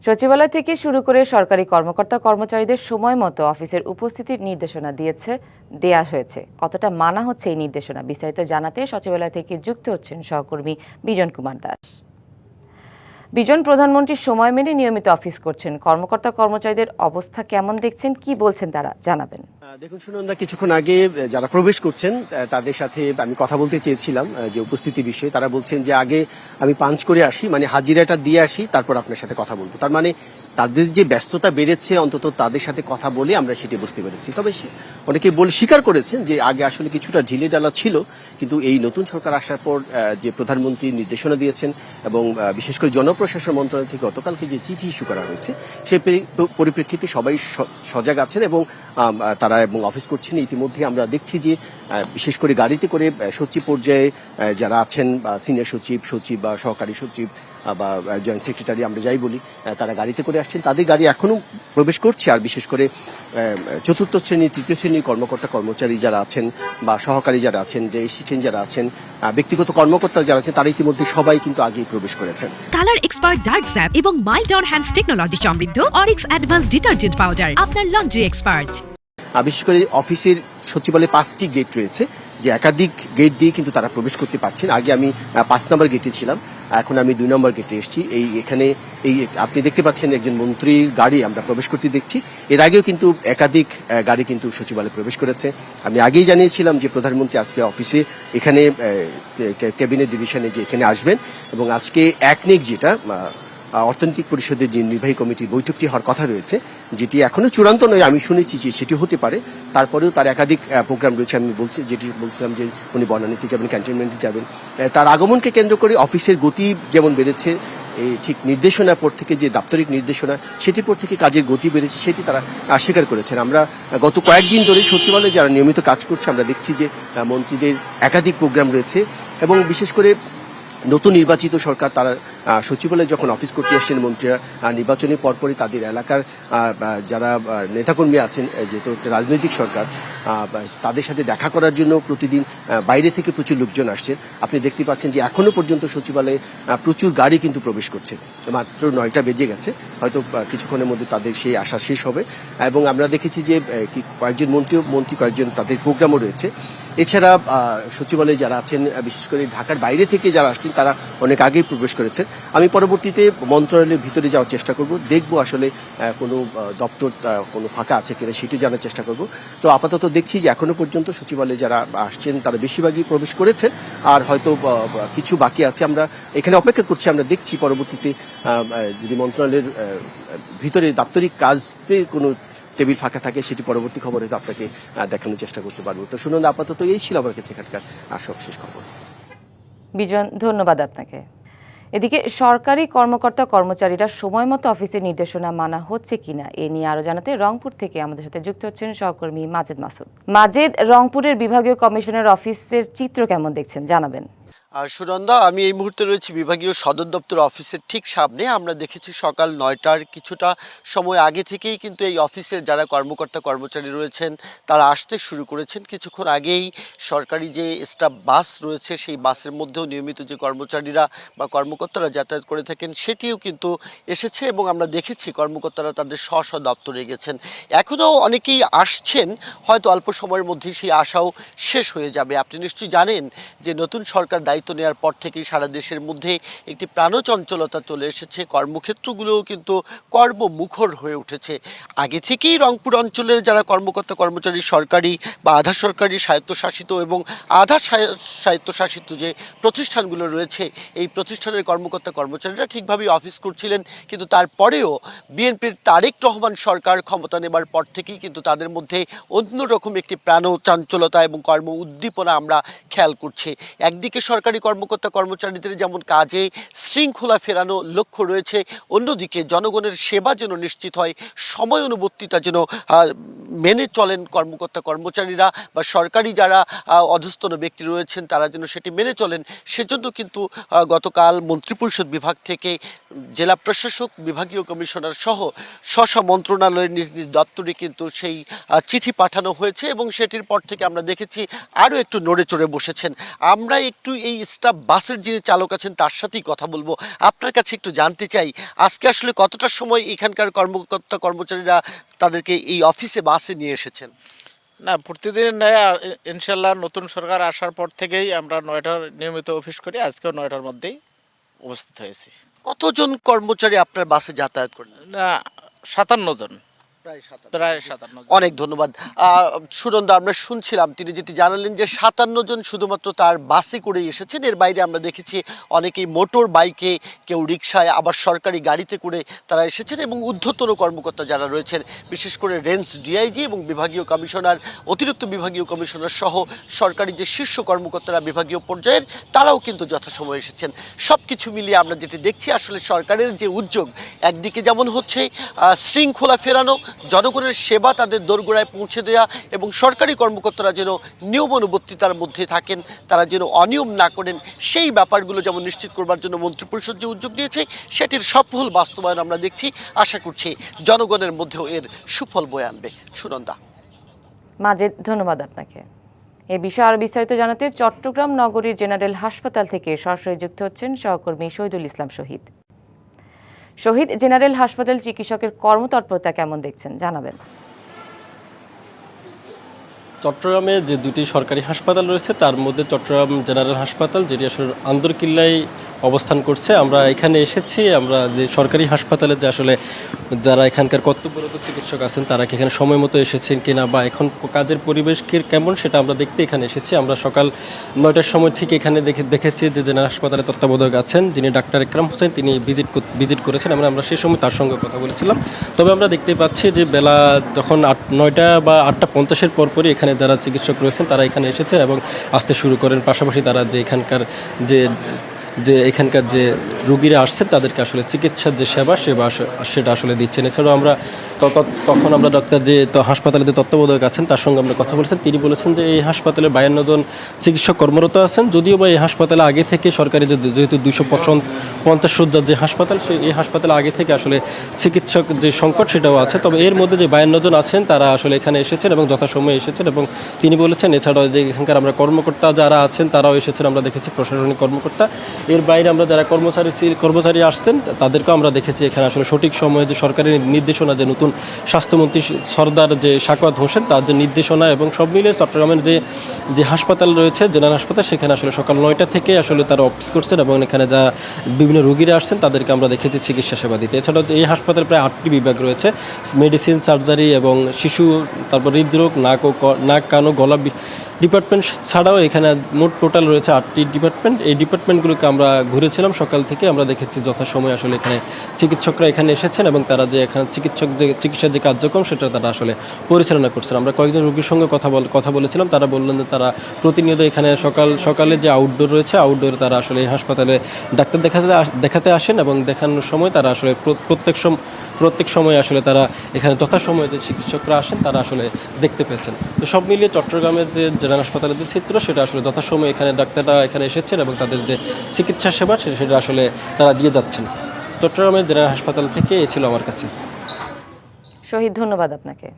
সচিবালয় থেকে শুরু করে সরকারি কর্মকর্তা কর্মচারীদের সময় মতো অফিসের উপস্থিতির নির্দেশনা দেয়া হয়েছে। কতটা মানা হচ্ছে এই নির্দেশনা বিস্তারিত জানাতে সচিবালয় থেকে যুক্ত হচ্ছেন সহকর্মী বিজন কুমার দাস। বিজন, প্রধানমন্ত্রীর সময় মেনে নিয়মিত অফিস করছেন, কর্মকর্তা কর্মচারীদের অবস্থা কেমন দেখছেন, কি বলছেন তারা, জানাবেন। দেখুন সুনন্দা, কিছুক্ষণ আগে যারা প্রবেশ করছেন তাদের সাথে আমি কথা বলতে চেয়েছিলাম যে উপস্থিতি বিষয়ে। তারা বলছেন যে আগে আমি পাঞ্চ করে আসি, মানে হাজিরাটা দিয়ে আসি, তারপর আপনার সাথে কথা বলবো। তার মানে তাদের যে ব্যস্ততা বেড়েছে, অন্তত তাদের সাথে কথা বলে আমরা সেটি বুঝতে পেরেছি। তবে অনেকে স্বীকার করেছেন যে আগে আসলে কিছুটা ঢিলে ডালা ছিল, কিন্তু এই নতুন সরকার আসার পর যে প্রধানমন্ত্রী নির্দেশনা দিয়েছেন এবং বিশেষ করে জনপ্রশাসন মন্ত্রণালয় থেকে গতকালকে যে চিঠি ইস্যু করা হয়েছে, সেই পরিপ্রেক্ষিতে সবাই সজাগ আছেন এবং তারা অফিস করছেন। ইতিমধ্যে আমরা দেখছি যে বিশেষ করে গাড়িতে করে সচিব পর্যায়ে যারা আছেন, বা সিনিয়র সচিব বা সহকারী সচিব বা জয়েন্ট সেক্রেটারি আমরা যাই বলি, তারা গাড়িতে করে আসছেন। তাদের গাড়ি এখনো প্রবেশ করছে। আর বিশেষ করে চতুর্থ শ্রেণী, তৃতীয় শ্রেণীর কর্মকর্তা কর্মচারী যারা আছেন বা সহকারী যারা আছেন, যে অ্যাসিস্ট্যান্ট যারা আছেন, ব্যক্তিগত কর্মকর্তা যারা আছেন, তারা ইতিমধ্যে সবাই কিন্তু আগেই প্রবেশ করেছেন। কালার এক্সপার্ট ডার্ক স্যাপ এবং মাইল্ড অন হ্যান্ডস টেকনোলজি সমৃদ্ধ অরিক্স অ্যাডভান্স ডিটারজেন্ট পাউডার, আপনার লন্ড্রি এক্সপার্ট। বিশেষ করে অফিসের সচিবালয়ে 5টি গেট রয়েছে, যে একাধিক গেট দিয়ে কিন্তু তারা প্রবেশ করতে পারছেন। আগে আমি 5 নম্বর গেটে ছিলাম, এখন আমি 2 নম্বর গেটে এসেছি। এখানে আপনি দেখতে পাচ্ছেন একজন মন্ত্রীর গাড়ি আমরা প্রবেশ করতে দেখছি। এর আগেও কিন্তু একাধিক গাড়ি কিন্তু সচিবালয়ে প্রবেশ করেছে। আমি আগেই জানিয়েছিলাম যে প্রধানমন্ত্রী আজকে অফিসে এখানে ক্যাবিনেট ডিভিশনে যে এখানে আসবেন, এবং আজকে একনেক যেটা অর্থনৈতিক পরিষদের যে নির্বাহী কমিটির বৈঠকটি হওয়ার কথা রয়েছে, যেটি এখনো চূড়ান্ত নয়, আমি শুনেছি যে সেটি হতে পারে। তারপরেও তার একাধিক প্রোগ্রাম রয়েছে। আমি বলছিলাম যে উনি বনানীতে যাবেন, ক্যান্টনমেন্টে যাবেন। তার আগমনকে কেন্দ্র করে অফিসের গতি যেমন বেড়েছে, এই ঠিক নির্দেশনার পর থেকে যে দাপ্তরিক নির্দেশনা, সেটির পর থেকে কাজের গতি বেড়েছে, সেটি তারা স্বীকার করেছেন। আমরা গত কয়েকদিন ধরে সচিবালয়ে যারা নিয়মিত কাজ করছে, আমরা দেখছি যে মন্ত্রীদের একাধিক প্রোগ্রাম রয়েছে, এবং বিশেষ করে নতুন নির্বাচিত সরকার তারা সচিবালয়ে যখন অফিস করতে আসছেন, মন্ত্রীরা নির্বাচনের পরপরই তাদের এলাকার যারা নেতাকর্মী আছেন, যেহেতু রাজনৈতিক সরকার, তাদের সাথে দেখা করার জন্য প্রতিদিন বাইরে থেকে প্রচুর লোকজন আসছেন। আপনি দেখতে পাচ্ছেন যে এখনো পর্যন্ত সচিবালয়ে প্রচুর গাড়ি কিন্তু প্রবেশ করছে। মাত্র 9টা বেজে গেছে, হয়তো কিছুক্ষণের মধ্যে তাদের সেই আশা শেষ হবে। এবং আমরা দেখেছি যে কয়েকজন মন্ত্রী কয়েকজন তাদের প্রোগ্রামও রয়েছে। এছাড়া সচিবালয়ে যারা আছেন, বিশেষ করে ঢাকার বাইরে থেকে যারা আসছেন, তারা অনেক আগেই প্রবেশ করেছেন। আমি পরবর্তীতে মন্ত্রণালয়ের ভিতরে যাওয়ার চেষ্টা করব, দেখব আসলে কোনো দপ্তর কোনো ফাঁকা আছে কিনা, সেটি জানার চেষ্টা করব। তো আপাতত দেখছি যে এখনো পর্যন্ত সচিবালয়ে যারা আসছেন তারা বেশিরভাগই প্রবেশ করেছেন, আর হয়তো কিছু বাকি আছে। আমরা এখানে অপেক্ষা করছি, আমরা দেখছি পরবর্তীতে যদি মন্ত্রণালয়ের ভিতরে দাপ্তরিক কাজতে কোনো টেবিল ফাঁকা থাকে, সেটি পরবর্তী খবরে তো আপনাকে দেখানোর চেষ্টা করতে পারবো। তো শুনুন, আপাতত এই ছিল আমার কাছে এখানকার সবশেষ খবর। বিজন, ধন্যবাদ আপনাকে। এদিকে সরকারি কর্মকর্তা কর্মচারীরা সময় মতো অফিসের নির্দেশনা মানা হচ্ছে কিনা এ নিয়ে আরো জানাতে রংপুর থেকে আমাদের সাথে যুক্ত হচ্ছেন সহকর্মী মাজেদ মাসুদ। মাজেদ, রংপুরের বিভাগীয় কমিশনার অফিসের চিত্র কেমন দেখছেন, জানাবেন। সুনন্দা, আমি এই মুহূর্তে রয়েছি বিভাগীয় সদর দপ্তর অফিসের ঠিক সামনে। আমরা দেখেছি সকাল 9টার কিছুটা সময় আগে থেকেই কিন্তু এই অফিসের যারা কর্মকর্তা কর্মচারী রয়েছেন তারা আসতে শুরু করেছেন। কিছুক্ষণ আগেই সরকারি যে স্টাফ বাস রয়েছে, সেই বাসের মধ্যেও নিয়মিত যে কর্মচারীরা বা কর্মকর্তারা যাতায়াত করে থাকেন সেটিও কিন্তু এসেছে, এবং আমরা দেখেছি কর্মকর্তারা তাদের স্ব স্ব দপ্তরে গেছেন। এখনও অনেকেই আসছেন, হয়তো অল্প সময়ের মধ্যেই সেই আশাও শেষ হয়ে যাবে। আপনি নিশ্চয়ই জানেন যে নতুন সরকার দায়িত্ব নেওয়ার পর থেকেই সারা দেশের মধ্যে একটি প্রাণচঞ্চলতা চলে এসেছে। কর্মক্ষেত্রগুলোও কিন্তু কর্মমুখর হয়ে উঠেছে। আগে থেকেই রংপুর অঞ্চলের যারা কর্মকর্তা কর্মচারী, সরকারি বা আধা সরকারি, স্বায়ত্তশাসিত এবং আধা স্বায়ত্তশাসিত যে প্রতিষ্ঠানগুলো রয়েছে, এই প্রতিষ্ঠানের কর্মকর্তা কর্মচারীরা ঠিকভাবেই অফিস করছিলেন। কিন্তু তারপরেও বিএনপির তারেক রহমান সরকার ক্ষমতা নেবার পর থেকেই কিন্তু তাদের মধ্যে অন্যরকম একটি প্রাণচাঞ্চলতা এবং কর্ম উদ্দীপনা আমরা খেয়াল করছি। একদিকে সরকারি কর্মকর্তা কর্মচারীদের যেমন কাজে শৃঙ্খলা ফেরানো লক্ষ্য রয়েছে, অন্যদিকে জনগণের সেবা যেন নিশ্চিত হয়, সময় অনুবর্তিতা যেন মেনে চলেন কর্মকর্তা কর্মচারীরা বা সরকারি যারা অধস্তন ব্যক্তি রয়েছেন তারা যেন সেটি মেনে চলেন। সেজন্য কিন্তু গতকাল মন্ত্রিপরিষদ বিভাগ থেকে জেলা প্রশাসক, বিভাগীয় কমিশনার সহ স্ব মন্ত্রণালয়ের নিজ নিজ দপ্তরে কিন্তু সেই চিঠি পাঠানো হয়েছে, এবং সেটির পর থেকে আমরা দেখেছি আরও একটু নড়ে চড়ে বসেছেন। আমরা একটু এই এই স্টাফ বাসের যিনি চালক আছেন তার সাথেই কথা বলবো। আপনার কাছে একটু জানতে চাই, আজকে আসলে কতটার সময় এখানকার কর্মকর্তা কর্মচারীরা তাদেরকে এই অফিসে বাসে নিয়ে এসেছেন? না, প্রতিদিন নেয়। আর ইনশাল্লাহ নতুন সরকার আসার পর থেকেই আমরা 9টার নিয়মিত অফিস করি। আজকেও 9টার মধ্যেই উপস্থিত হয়েছি। কতজন কর্মচারী আপনার বাসে যাতায়াত করেন? না, 57 জন, প্রায় 57 জন। অনেক ধন্যবাদ। সুনন্দা, আমরা শুনছিলাম তিনি যেটি জানালেন যে 57 জন শুধুমাত্র তার বাসে করে এসেছেন। এর বাইরে আমরা দেখেছি অনেকেই মোটর বাইকে, কেউ রিকশায়, আবার সরকারি গাড়িতে করে তারা এসেছেন এবং ঊর্ধ্বতন কর্মকর্তা যারা রয়েছেন, বিশেষ করে রেঞ্জ ডিআইজি এবং বিভাগীয় কমিশনার, অতিরিক্ত বিভাগীয় কমিশনার সহ সরকারি যে শীর্ষ কর্মকর্তারা বিভাগীয় পর্যায়ের, তারাও কিন্তু যথাসময়ে এসেছেন। সব কিছু মিলিয়ে আমরা যেটি দেখছি আসলে সরকারের যে উদ্যোগ, একদিকে যেমন হচ্ছে শৃঙ্খলা ফেরানো, জনগণের সেবা তাদের দোরগোড়ায় পৌঁছে দেওয়া এবং সরকারি কর্মকর্তারা যেন নিয়মানুবর্তিতার মধ্যে থাকেন, তারা যেন অনিয়ম না করেন, সেই ব্যাপারগুলো যেমন নিশ্চিত করবার জন্য মন্ত্রিপরিষদ যে উদ্যোগ নিয়েছে সেটির সফল বাস্তবায়ন আমরা দেখছি। আশা করছি জনগণের মধ্যেও এর সুফল বয়ে আনবে। সুনন্দা। মাজেদ, ধন্যবাদ আপনাকে। এ বিষয়ে আরও বিস্তারিত জানাতে চট্টগ্রাম নগরীর জেনারেল হাসপাতাল থেকে সরাসরি যুক্ত হচ্ছেন সহকর্মী শহীদুল ইসলাম শহীদ। শহীদ, জেনারেল হাসপাতাল চিকিৎসকের কর্মতৎপরতা কেমন দেখছেন, জানাবেন। চট্টগ্রামে যে দুটি সরকারি হাসপাতাল রয়েছে তার মধ্যে চট্টগ্রাম জেনারেল হাসপাতাল, যেটি আসলে আন্দরকিল্লায় অবস্থান করছে, আমরা এখানে এসেছি। আমরা যে সরকারি হাসপাতালে যে আসলে যারা এখানকার কর্তব্যরত চিকিৎসক আছেন তারা কি এখানে সময় মতো এসেছেন কিনা বা এখন কাজের পরিবেশ কেমন সেটা আমরা দেখতে এখানে এসেছি। আমরা সকাল 9টার সময় ঠিক এখানে দেখেছি যে জেনারেল হাসপাতালে তত্ত্বাবধায়ক আছেন যিনি ডাক্তার একরাম হোসেন, তিনি ভিজিট করেছেন। আমরা সেই সময় তার সঙ্গে কথা বলেছিলাম। তবে আমরা দেখতে পাচ্ছি যে বেলা যখন 9টা বা 8:50-এর পরপরই এখানে যারা চিকিৎসক রয়েছেন তারা এখানে এসেছেন এবং আসতে শুরু করেন। পাশাপাশি তারা যে এখানকার এখানকার যে রুগীরা আসছেন তাদেরকে আসলে চিকিৎসার যে সেবা সেটা আসলে দিচ্ছেন। এছাড়াও আমরা তখন আমরা ডাক্তার যে হাসপাতালে যে তত্ত্বাবধায়ক আছেন তার সঙ্গে আমরা কথা বলেছেন। তিনি বলেছেন যে এই হাসপাতালে 52 জন চিকিৎসক কর্মরত আছেন, যদিও বা এই হাসপাতালে আগে থেকে সরকারি যেহেতু 250 শয্যার যে হাসপাতাল, এই হাসপাতালে আগে থেকে আসলে চিকিৎসক যে সংকট সেটাও আছে। তবে এর মধ্যে যে 52 জন আছেন তারা আসলে এখানে এসেছেন এবং যথাসময়ে এসেছেন। এবং তিনি বলেছেন এছাড়াও যে এখানকার আমরা কর্মকর্তা যারা আছেন তারাও এসেছেন, আমরা দেখেছি প্রশাসনিক কর্মকর্তা। এর বাইরে আমরা যারা কর্মচারী আসতেন তাদেরকেও আমরা দেখেছি এখানে আসলে সঠিক সময়ে যে সরকারি নির্দেশনা, যে নতুন স্বাস্থ্যমন্ত্রী সরদার যে সাখাওয়াত হোসেন তার যে নির্দেশনা এবং সব মিলিয়ে চট্টগ্রামের যে হাসপাতাল রয়েছে জেনারেল হাসপাতাল, সেখানে আসলে সকাল 9টা থেকে আসলে তারা অফিস করছেন এবং এখানে যারা বিভিন্ন রোগীরা আসছেন তাদেরকে আমরা দেখেছি চিকিৎসা সেবা দিতে। এছাড়াও এই হাসপাতালে প্রায় 8টি বিভাগ রয়েছে, মেডিসিন, সার্জারি এবং শিশু, তারপর হৃদরোগ, নাক কান ও গলা ডিপার্টমেন্ট ছাড়াও এখানে মোট টোটাল রয়েছে 8টি ডিপার্টমেন্ট। এই ডিপার্টমেন্টগুলোকে আমরা ঘুরেছিলাম সকাল থেকে। আমরা দেখেছি যথাসময়ে আসলে এখানে চিকিৎসকরা এখানে এসেছেন এবং তারা যে এখানে চিকিৎসার যে কার্যক্রম সেটা তারা আসলে পরিচালনা করছেন। আমরা কয়েকজন রোগীর সঙ্গে কথা বলেছিলাম, তারা বললেন যে তারা প্রতিনিয়ত এখানে সকালে যে আউটডোর রয়েছে আউটডোরে তারা আসলে এই হাসপাতালে ডাক্তার দেখাতে আসেন এবং দেখানোর সময় তারা আসলে প্রত্যেক সময় আসলে তারা এখানে যথাসময়ে যে চিকিৎসকরা আসেন তারা আসলে দেখতে পেয়েছেন। তো সব মিলিয়ে চট্টগ্রামের যে জেনারেল হাসপাতালের যে চিত্র সেটা আসলে যথাসময়ে এখানে ডাক্তাররা এখানে এসেছেন এবং তাদের যে চিকিৎসা সেবা সেটা আসলে তারা দিয়ে যাচ্ছেন। চট্টগ্রামের জেনারেল হাসপাতাল থেকে এই ছিল আমার কাছে। শহীদ, ধন্যবাদ আপনাকে।